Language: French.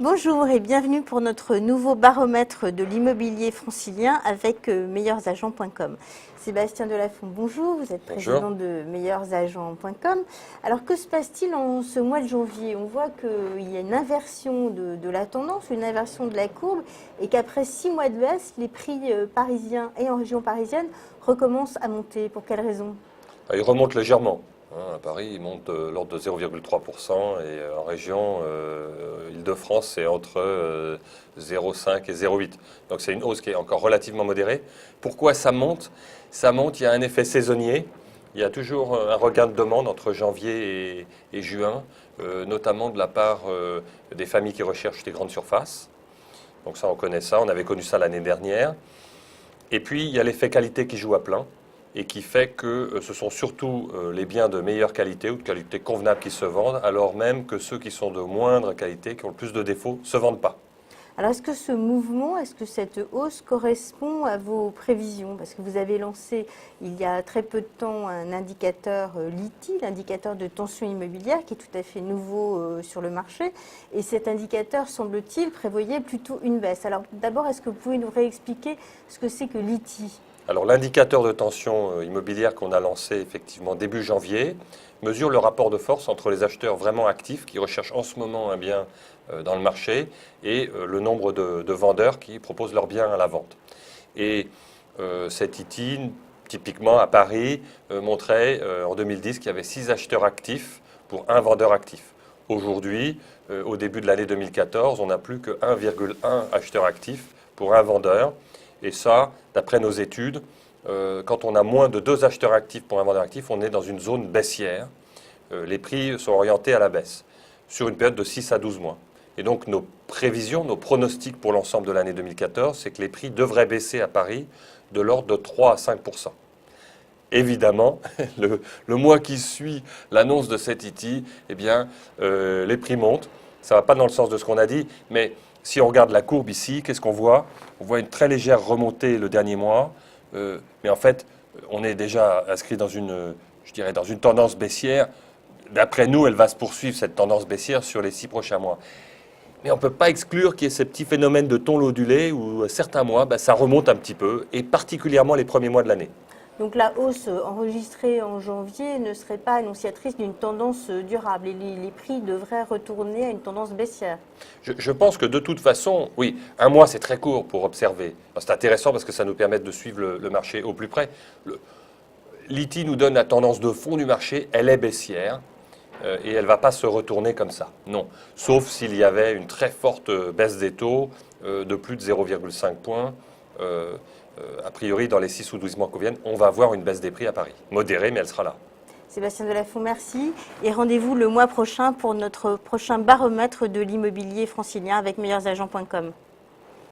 Bonjour et bienvenue pour notre nouveau baromètre de l'immobilier francilien avec meilleursagents.com. Sébastien Delafont, bonjour, vous êtes président de meilleursagents.com. Alors que se passe-t-il en ce mois de janvier? On voit qu'il y a une inversion de la tendance, une inversion de la courbe et qu'après 6 mois de baisse, les prix parisiens et en région parisienne recommencent à monter. Pour quelles raisons? Ils remontent légèrement. À Paris, ils montent l'ordre de 0,3% et en région Île-de-France, c'est entre 0,5 et 0,8. Donc c'est une hausse qui est encore relativement modérée. Pourquoi ça monte? Ça monte, il y a un effet saisonnier. Il y a toujours un regain de demande entre janvier et juin, notamment de la part des familles qui recherchent des grandes surfaces. Donc ça, on connaît ça, on avait connu ça l'année dernière. Et puis, il y a l'effet qualité qui joue à plein et qui fait que ce sont surtout les biens de meilleure qualité ou de qualité convenable qui se vendent, alors même que ceux qui sont de moindre qualité, qui ont le plus de défauts, ne se vendent pas. Alors est-ce que ce mouvement, est-ce que cette hausse correspond à vos prévisions? Parce que vous avez lancé il y a très peu de temps un indicateur LITI, l'indicateur de tension immobilière, qui est tout à fait nouveau sur le marché. Et cet indicateur, semble-t-il, prévoyait plutôt une baisse. Alors d'abord, est-ce que vous pouvez nous réexpliquer ce que c'est que LITI? Alors l'indicateur de tension immobilière qu'on a lancé effectivement début janvier mesure le rapport de force entre les acheteurs vraiment actifs qui recherchent en ce moment un bien dans le marché et le nombre de vendeurs qui proposent leurs biens à la vente. Et cet ITI, typiquement à Paris, montrait en 2010 qu'il y avait 6 acheteurs actifs pour un vendeur actif. Aujourd'hui, au début de l'année 2014, on n'a plus que 1,1 acheteur actif pour un vendeur. Et ça, d'après nos études, quand on a moins de 2 acheteurs actifs pour un vendeur actif, on est dans une zone baissière. Les prix sont orientés à la baisse sur une période de 6 à 12 mois. Et donc nos prévisions, nos pronostics pour l'ensemble de l'année 2014, c'est que les prix devraient baisser à Paris de l'ordre de 3 à 5%. Évidemment, le mois qui suit l'annonce de cet ITI, eh bien, les prix montent. Ça ne va pas dans le sens de ce qu'on a dit, mais si on regarde la courbe ici, qu'est-ce qu'on voit? On voit une très légère remontée le dernier mois, mais en fait, on est déjà inscrit dans une, je dirais, dans une tendance baissière. D'après nous, elle va se poursuivre, cette tendance baissière, sur les 6 prochains mois. Mais on ne peut pas exclure qu'il y ait ces petits phénomènes de ton ondulé où certains mois, ça remonte un petit peu, et particulièrement les premiers mois de l'année. Donc la hausse enregistrée en janvier ne serait pas annonciatrice d'une tendance durable et les prix devraient retourner à une tendance baissière. Je pense que de toute façon, oui, un mois c'est très court pour observer. C'est intéressant parce que ça nous permet de suivre le marché au plus près. L'ITI nous donne la tendance de fond du marché, elle est baissière et elle ne va pas se retourner comme ça. Non, sauf s'il y avait une très forte baisse des taux de plus de 0,5 points. A priori, dans les 6 ou 12 mois qui viennent, on va avoir une baisse des prix à Paris. Modérée, mais elle sera là. Sébastien Delafont, merci. Et rendez-vous le mois prochain pour notre prochain baromètre de l'immobilier francilien avec meilleursagents.com.